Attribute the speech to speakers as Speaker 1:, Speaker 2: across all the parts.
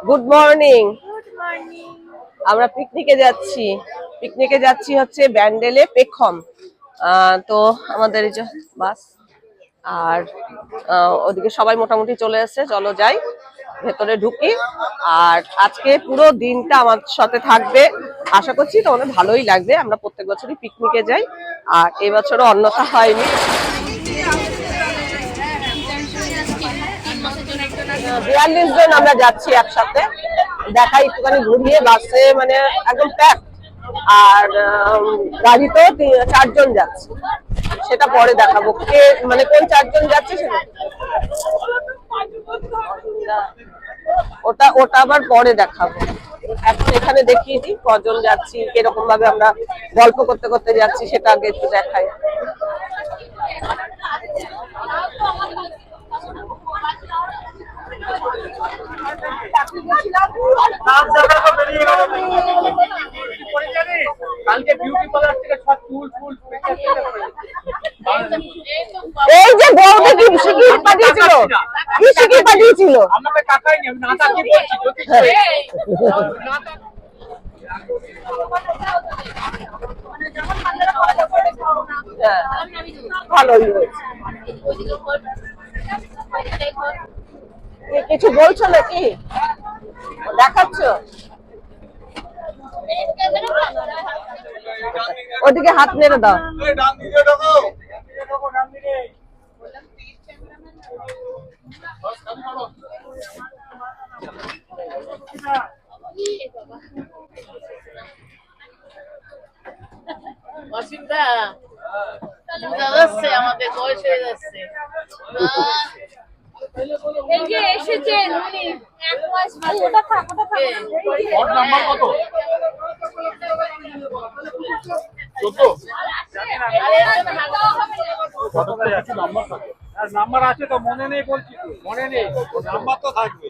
Speaker 1: Good morning.
Speaker 2: Good morning.
Speaker 1: আমরা পিকনিকে যাচ্ছি হচ্ছে ব্যান্ডেলে পেখম। তো আমাদের এই যে বাস আর ওদিকে সবাই মোটামুটি চলে এসেছে, চলো যাই ভেতরে ঢুকি। আর আজকে পুরো দিনটা আমার সাথে থাকবে, আশা করছি তোমাদের ভালোই লাগবে। আমরা প্রত্যেক বছরই পিকনিকে যাই, আর এবছরও অন্যথা হয়নি। 42 জন আমরা যাচ্ছি একসাথে, দেখাই একটুখানি ঘুরিয়ে। বাসে মানে একদম প্যাক, আর গাড়িতেও 4 জন যাচ্ছে, সেটা পরে দেখাবো কে মানে কোন 4 জন যাচ্ছে সেটা। ওটা ওটা আবার পরে দেখাবো। এখন এখানে দেখিয়ে দিই কজন যাচ্ছি, কিরকম ভাবে আমরা গল্প করতে করতে যাচ্ছি, সেটা আগে একটু দেখাই। এই যে বউকে কি শিখিয়ে পাঠিয়েছিল, কি শিখিয়ে পাঠিয়েছিল? ভালোই হয়েছে। কিছু বলছো নাকি, দেখাচ্ছ? ওদিকে হাত নেড়ে দাও।
Speaker 2: অসুবিধা বুঝা যাচ্ছে, আমাদের বয়স হয়ে যাচ্ছে। এই যে এসেছেন উনি, এক মাস ওটা থাক, ওটা থাক। ওর নাম্বার কত?
Speaker 3: 14 নাম্বার আছে তো, মনে নেই বলছি, মনে নেই, নাম্বার তো থাকবে।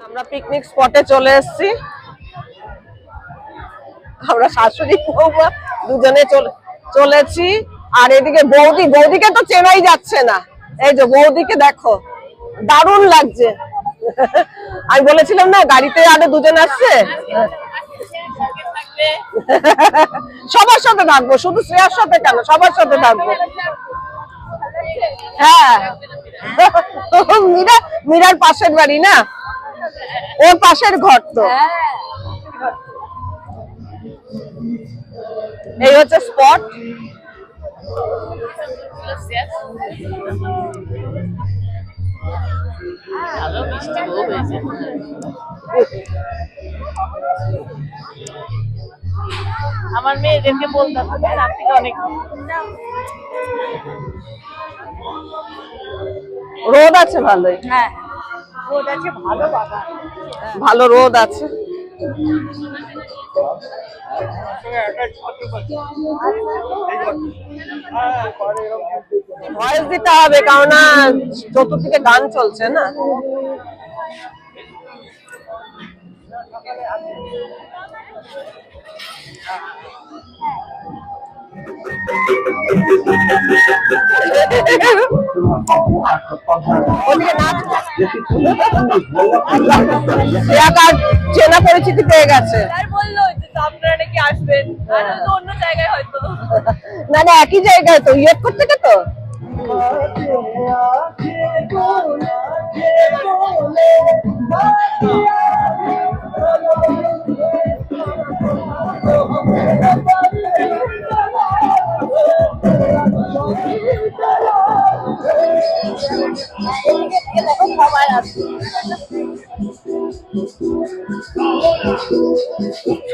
Speaker 1: আমরা পিকনিক স্পটে চলে এসেছি। আমরা শাশুড়ি বৌমা দুজনে চলেছি। আর এদিকে বৌদিকে তো চেনাই যাচ্ছে না। এই যে বৌদিকে দেখো, দারুণ লাগছে। আমি বলেছিলাম না গাড়িতে আরো দুজন আসছে। সবার সাথে থাকবো, শুধু শ্রেয়ার সাথে কেন, সবার সাথে থাকবো। হ্যাঁ, মীরার পাশের বাড়ি না, ওর পাশের ঘর তো। এই হচ্ছে স্পট।
Speaker 2: ভালো মিষ্টি বউ হয়েছে। আমার মেয়েদেরকে বলতে হবে রাত্রিতে অনেক
Speaker 1: রোদ আছে ভালোই।
Speaker 2: হ্যাঁ রোদ আছে, ভালো বাগান,
Speaker 1: ভালো রোদ আছে। ভয়েস দিতে হবে, কারণ চতুর্দিকে গান চলছে না। চেনা পরিচিতি পেয়ে গেছে।
Speaker 2: বললো যে আপনারা নাকি আসবেন, অন্য জায়গায় হয়তো
Speaker 1: না না, একই জায়গায় তো, ইয়ে করতে তো।
Speaker 2: সবাই আসবে,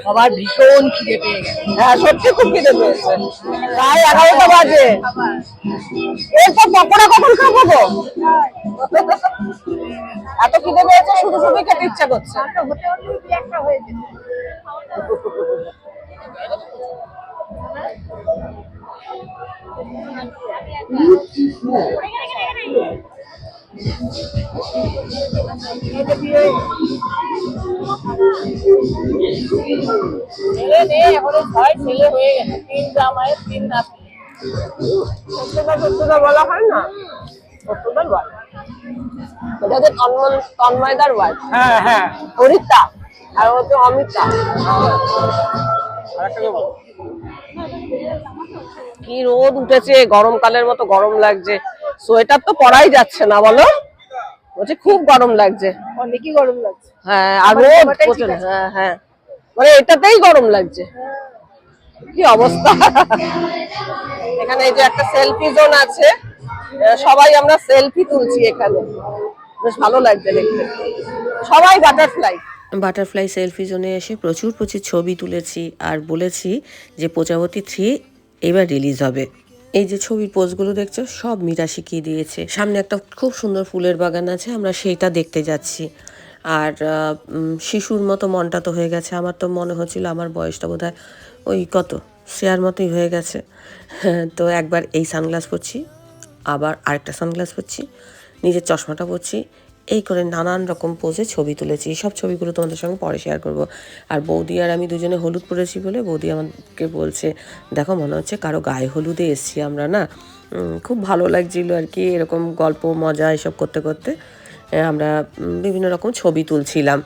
Speaker 2: সবার ভীষণ খিদে পেয়ে গেছে।
Speaker 1: হ্যাঁ সত্যি খুব খিদে পেয়েছে, প্রায় 11টা বাজে। এরপর পকোড়া কখন খাবো গো? এত খিদে পেয়েছে, শুধু শুধু খেতে ইচ্ছা করছে।
Speaker 2: ছেলে নেই এখন, ছয় ছেলে হয়ে গেছে, 3 জামাই 3 নাতি।
Speaker 1: সত্যতা বলা হয় না, সত্যতার বল। এটা হচ্ছে তন্ময়দার ওয়াইফ।
Speaker 3: হ্যাঁ হ্যাঁ।
Speaker 1: অরিতা আর হচ্ছে অমিতা।
Speaker 3: আরেকটা দেবো।
Speaker 1: কি রোদ উঠেছে, গরমকালের মতো গরম লাগছে, সোয়েটার তো পরাই যাচ্ছে না বলো, বলছে খুব গরম লাগছে।
Speaker 2: অনেকই গরম লাগছে।
Speaker 1: হ্যাঁ আর রোদ প্রচুর। হ্যাঁ হ্যাঁ, মানে এটাতেই গরম লাগছে, কি অবস্থা। এখানে এই যে একটা সেলফি জোন আছে, সবাই আমরা সেলফি তুলছি এখানে, বেশ ভালো লাগছে দেখতে, সবাই বাটারফ্লাই সেলফি জোনে এসে প্রচুর প্রচুর ছবি তুলেছি আর বলেছি যে প্রজাপতি 3 এবার রিলিজ হবে। এই যে ছবির পোজগুলো দেখছো সব মীরা শিখিয়ে দিয়েছে। সামনে একটা খুব সুন্দর ফুলের বাগান আছে, আমরা সেইটা দেখতে যাচ্ছি। আর শিশুর মতো মনটা তো হয়ে গেছে, আমার তো মনে হচ্ছিল আমার বয়সটা বোধহয় ওই কত শ্রেয়ার মতোই হয়ে গেছে। তো একবার এই সানগ্লাস পরছি, আবার আরেকটা সানগ্লাস পরছি, নিজের চশমাটা পরছি, এই করে নানান রকম পোজে ছবি তুলেছি। সব ছবিগুলো তোমাদের সঙ্গে পরে শেয়ার করব। আর বৌদি আর আমি দুজনে হলুদ পরেছি বলে বৌদি আমাকে বলছে, দেখো মনে হচ্ছে কারো গায়ে হলুদে এসছি আমরা না। খুব ভালো লাগছিল আর কি, এরকম গল্প মজা এসব করতে করতে আমরা বিভিন্ন রকম ছবি তুলছিলাম।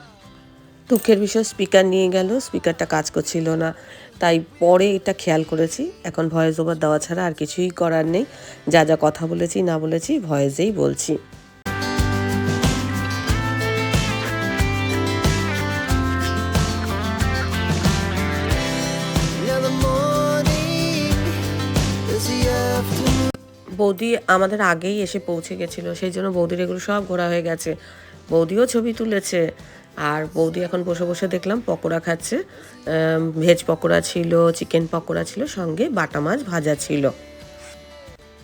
Speaker 1: দুঃখের বিষয় স্পিকার নিয়ে গেল, স্পিকারটা কাজ করছিল না, তাই পরে এটা খেয়াল করেছি। এখন ভয়েস ওভার দেওয়া ছাড়া আর কিছুই করার নেই, যা যা কথা বলেছি না বলেছি ভয়েসেই বলছি। বৌদি আমাদের আগেই এসে পৌঁছে গেছিল, সেই জন্য বৌদির এগুলো সব ঘোরা হয়ে গেছে। বৌদিও ছবি তুলেছে, আর বৌদি এখন বসে বসে দেখলাম পকোড়া খাচ্ছে। ভেজ পকোড়া ছিল, চিকেন পকোড়া ছিল, সঙ্গে বাটা মাছ ভাজা ছিল।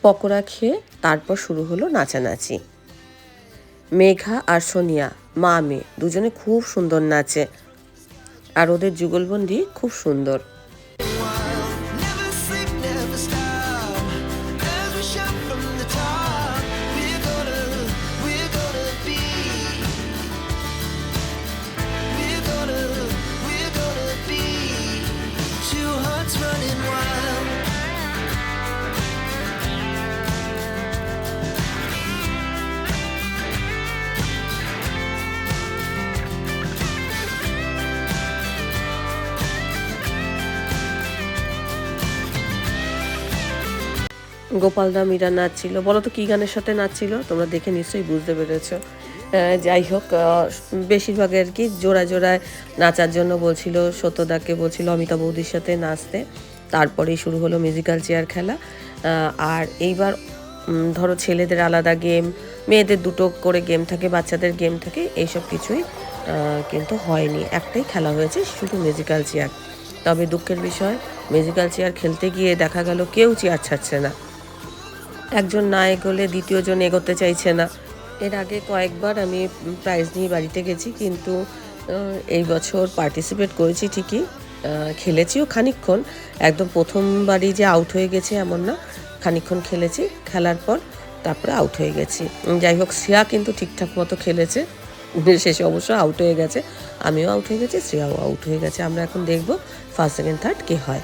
Speaker 1: পকোড়া খেয়ে তারপর শুরু হলো নাচানাচি। মেঘা আর সোনিয়া মা মেয়ে দুজনে খুব সুন্দর নাচে, আর ওদের যুগলবন্দি খুব সুন্দর। গোপালদা মীরা নাচছিল, বলো তো কি গানের সাথে নাচছিল, তোমরা দেখে নিশ্চয়ই বুঝতে পেরেছ। যাই হোক, বেশিরভাগ আর কি জোড়া জোড়ায় নাচার জন্য বলছিল, সত্যদাকে বলছিল অমিতা বৌদির সাথে নাচতে। তারপরেই শুরু হলো মিউজিক্যাল চেয়ার খেলা। আর এইবার ধরো ছেলেদের আলাদা গেম, মেয়েদের দুটো করে গেম থাকে, বাচ্চাদের গেম থাকে, এইসব কিছুই কিন্তু হয়নি, একটাই খেলা হয়েছে শুধু মিউজিক্যাল চেয়ার। তবে দুঃখের বিষয় মিউজিক্যাল চেয়ার খেলতে গিয়ে দেখা গেল কেউ চেয়ার ছাড়ছে না, একজন না এগোলে দ্বিতীয়জন এগোতে চাইছে না। এর আগে কয়েকবার আমি প্রাইজ নিয়ে বাড়িতে গেছি, কিন্তু এই বছর পার্টিসিপেট করেছি ঠিকই, খেলেছিও খানিকক্ষণ, একদম প্রথমবারই যে আউট হয়ে গেছে এমন না, খানিকক্ষণ খেলেছি, খেলার পর তারপরে আউট হয়ে গেছি। যাই হোক, শ্রেয়া কিন্তু ঠিকঠাক মতো খেলেছে, শেষে অবশ্য আউট হয়ে গেছে, আমিও আউট হয়ে গেছি, শ্রেয়াও আউট হয়ে গেছে। আমরা এখন দেখব ফার্স্ট সেকেন্ড থার্ড কে হয়।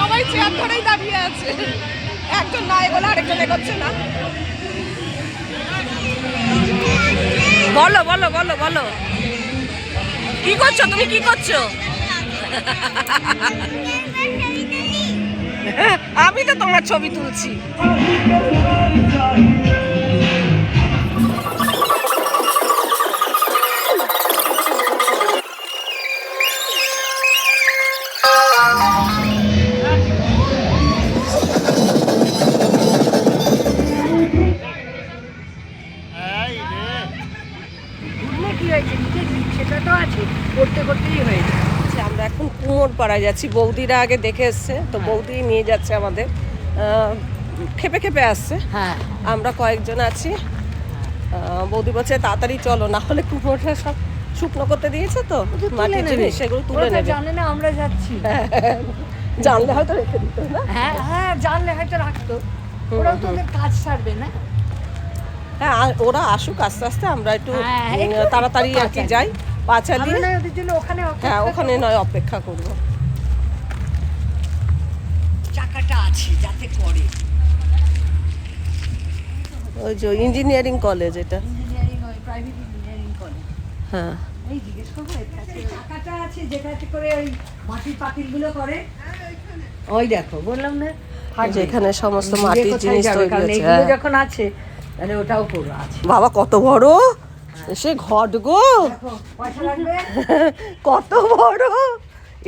Speaker 2: সবাই চেয়ার ধরেই দাঁড়িয়ে আছে, একজন না এগোলে আরেকজন এগোচ্ছে না।
Speaker 1: বলো বলো বলো বলো, কি করছো তুমি, কি করছো? আমি তো তোমার ছবি তুলছি। পাড়ায় যাচ্ছি, বৌদিরা আগে দেখে এসছে তো বৌদি নিয়ে যাচ্ছে আমাদের। খেপে খেপে আসছে,
Speaker 4: হ্যাঁ
Speaker 1: আমরা কয়েকজন আছি। বৌদি বলছে তাড়াতাড়ি চলো, না হলে কুমোরটা সব শুকনো করতে দিয়েছে তো মাটির জিনিস, সেগুলো তুলে নেবে।
Speaker 4: জানে না আমরা যাচ্ছি।
Speaker 1: জানলে হয়তো রেখে দিত না।
Speaker 4: হ্যাঁ হ্যাঁ জানলে হয়তো রাখতো, ওরাও তো ওদের কাজ সারবে না।
Speaker 1: হ্যাঁ ওরা আসুক আস্তে আস্তে, আমরা একটু
Speaker 4: হ্যাঁ, একটু
Speaker 1: তাড়াতাড়ি আর কি যাই, পাঁচা
Speaker 4: আমরা
Speaker 1: দিয়ে।
Speaker 4: নয় ওদের জন্য ওখানে
Speaker 1: হ্যাঁ ওখানে নয় অপেক্ষা করব।
Speaker 4: চাকাটা আছে যাতে করে।
Speaker 1: ওই যে ইঞ্জিনিয়ারিং কলেজ এটা।
Speaker 4: ইঞ্জিনিয়ারিং ওই প্রাইভেট ইঞ্জিনিয়ারিং কলেজ।
Speaker 1: হ্যাঁ
Speaker 4: এই জিজ্ঞেস করবো এর কাছে চাকাটা আছে যেটাতে করে ওই মাটির পাতিলগুলো করে। ওই দেখো বললাম না
Speaker 1: যেখানে সমস্ত
Speaker 4: নিজে
Speaker 1: মাটির
Speaker 4: কোথায়
Speaker 1: জিনিস
Speaker 4: যাবে,
Speaker 1: তৈরি
Speaker 4: কারণ
Speaker 1: হচ্ছে।
Speaker 4: এইগুলো
Speaker 1: হ্যাঁ।
Speaker 4: যখন আছে তাহলে ওটাও পুরো আছে।
Speaker 1: বাবা কত বড় সে ঘট গো,
Speaker 4: দেখো পয়সা লাগবে।
Speaker 1: কত বড়,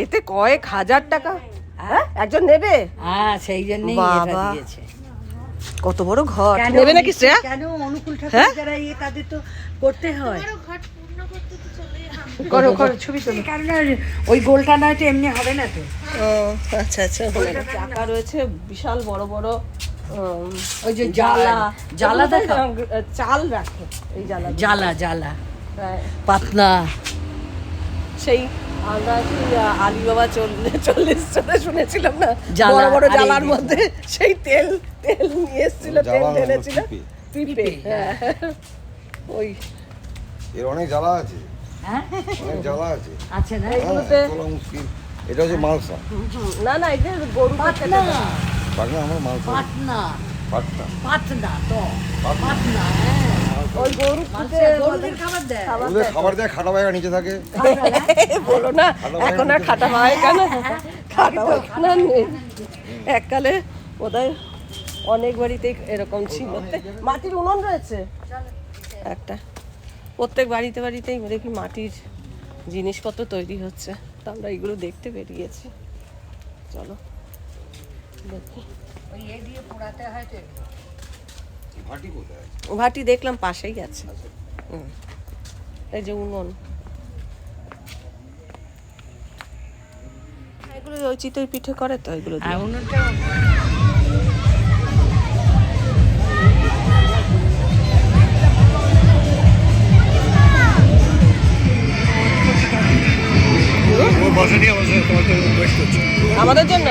Speaker 1: এতে কয়েক হাজার টাকা। হ্যাঁ একজন নেবে?
Speaker 4: হ্যাঁ সেই জন্যই এটা
Speaker 1: বাবা।
Speaker 4: দিয়েছে।
Speaker 1: কত বড় ঘর,
Speaker 4: কেন
Speaker 1: নেবে নাকি শ্রেয়া?
Speaker 4: কেন অনুকূল ঠাকুর
Speaker 1: হ্যাঁ?
Speaker 4: যারা তাদের তো করতে হয়। করো করো ছবি তোলো, কারণ আর ওই গোলটা নয় তো এমনি হবে না তো।
Speaker 1: ও আচ্ছা আচ্ছা, চাকা রয়েছে বিশাল বড় বড়।
Speaker 4: ওই যে জ্বালা জ্বালা দেখা,
Speaker 1: চাল রাখে এই জ্বালা।
Speaker 4: জ্বালা জ্বালা পাতনা।
Speaker 1: সেই আমরা সেই আলিবাবা 40 চলে শুনেছিলাম না,
Speaker 4: জ্বালা,
Speaker 1: বড় বড়
Speaker 4: আরে
Speaker 1: জ্বালার
Speaker 4: এই
Speaker 1: মধ্যে সেই তেল তেল নিয়ে এসেছিল, তেল
Speaker 5: জ্বালা হলো
Speaker 1: ঢেলেছিল
Speaker 5: পিপে।
Speaker 1: পিপে। হ্যাঁ ওই
Speaker 5: এর অনেক জ্বালা আছে,
Speaker 4: হ্যাঁ
Speaker 5: অনেক জ্বালা আছে।
Speaker 4: আছে না
Speaker 5: হ্যাঁ,
Speaker 1: এগুলোতে
Speaker 5: তোলা মুশকিল। এটা হচ্ছে মালসা।
Speaker 1: না না এটা গরু
Speaker 4: পাতনা
Speaker 5: পাকনা আমার মালসা
Speaker 4: পাতনা
Speaker 5: পাটনা
Speaker 4: পাতনা তো পাতনা।
Speaker 1: ওই গরু
Speaker 4: গরুদের খাবার দেয়।
Speaker 5: ওদের খাবার দেয়, খাটা বাইরা নিচে থাকে।
Speaker 1: বলো না এখন আর খাটা পায়খানা, খাটা পায়খানা নেই। এককালে বোধহয় অনেক বাড়িতেই এরকম ছিল। মাটির উনুন রয়েছে একটা, প্রত্যেক বাড়িতে বাড়িতেই দেখি মাটির জিনিসপত্র তৈরি হচ্ছে। তো আমরা এগুলো দেখতে বেরিয়েছি, চলো দেখি।
Speaker 4: ওই এ দিয়ে পোড়াতে হয় তো।
Speaker 5: ভাটি কোথায়?
Speaker 1: ভাটি দেখলাম পাশেই আছে। এই যে উনুন, এগুলো ওই চিতই পিঠে করে তো এগুলো দিয়ে।
Speaker 4: উনুনটা
Speaker 1: আমাদের জন্য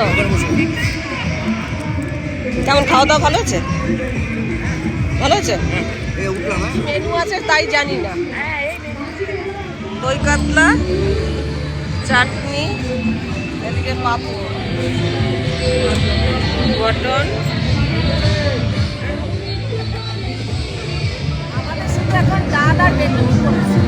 Speaker 1: কেমন খাওয়া দাওয়া ভালো হয়েছে? ভালো হয়েছে? মেনু আছে তাই জানি না। দই কাতলা, চাটনি, এদিকে পাঁপড়, মটন।
Speaker 2: আমাদের সাথে এখন ডাল আর বেগুন করেছে।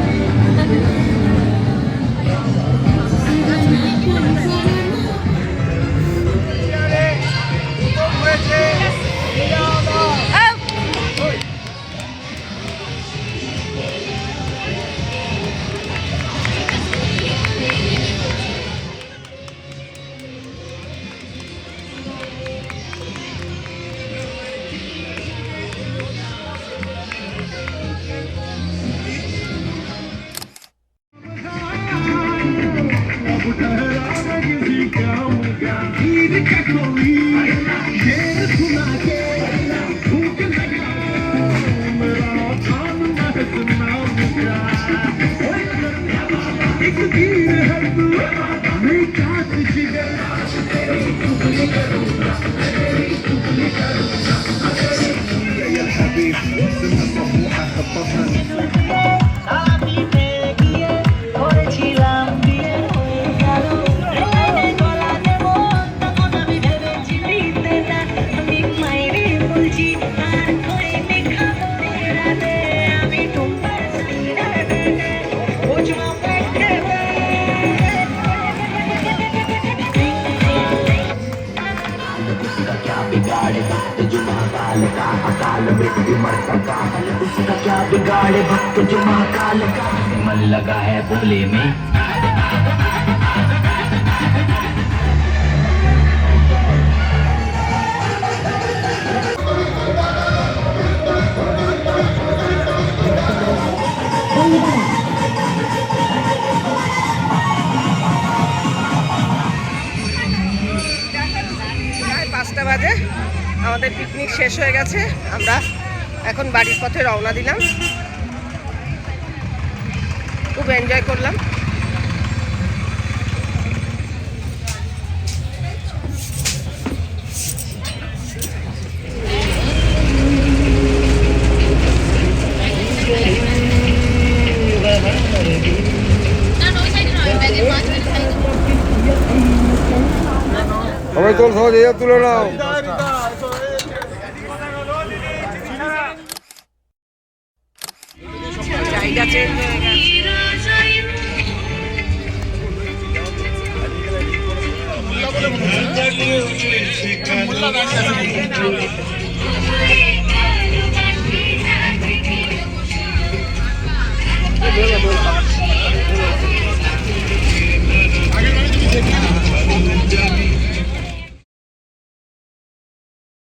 Speaker 6: मन लगा है भोले में।
Speaker 1: আমাদের পিকনিক শেষ হয়ে গেছে, আমরা এখন বাড়ির পথে রওনা দিলাম। খুব এনজয় করলাম।
Speaker 5: সবাই তোল, সবাই যে যার তুলে নাও।
Speaker 1: জায়গা চেঞ্জ হয়ে গেছে।
Speaker 7: Thank you.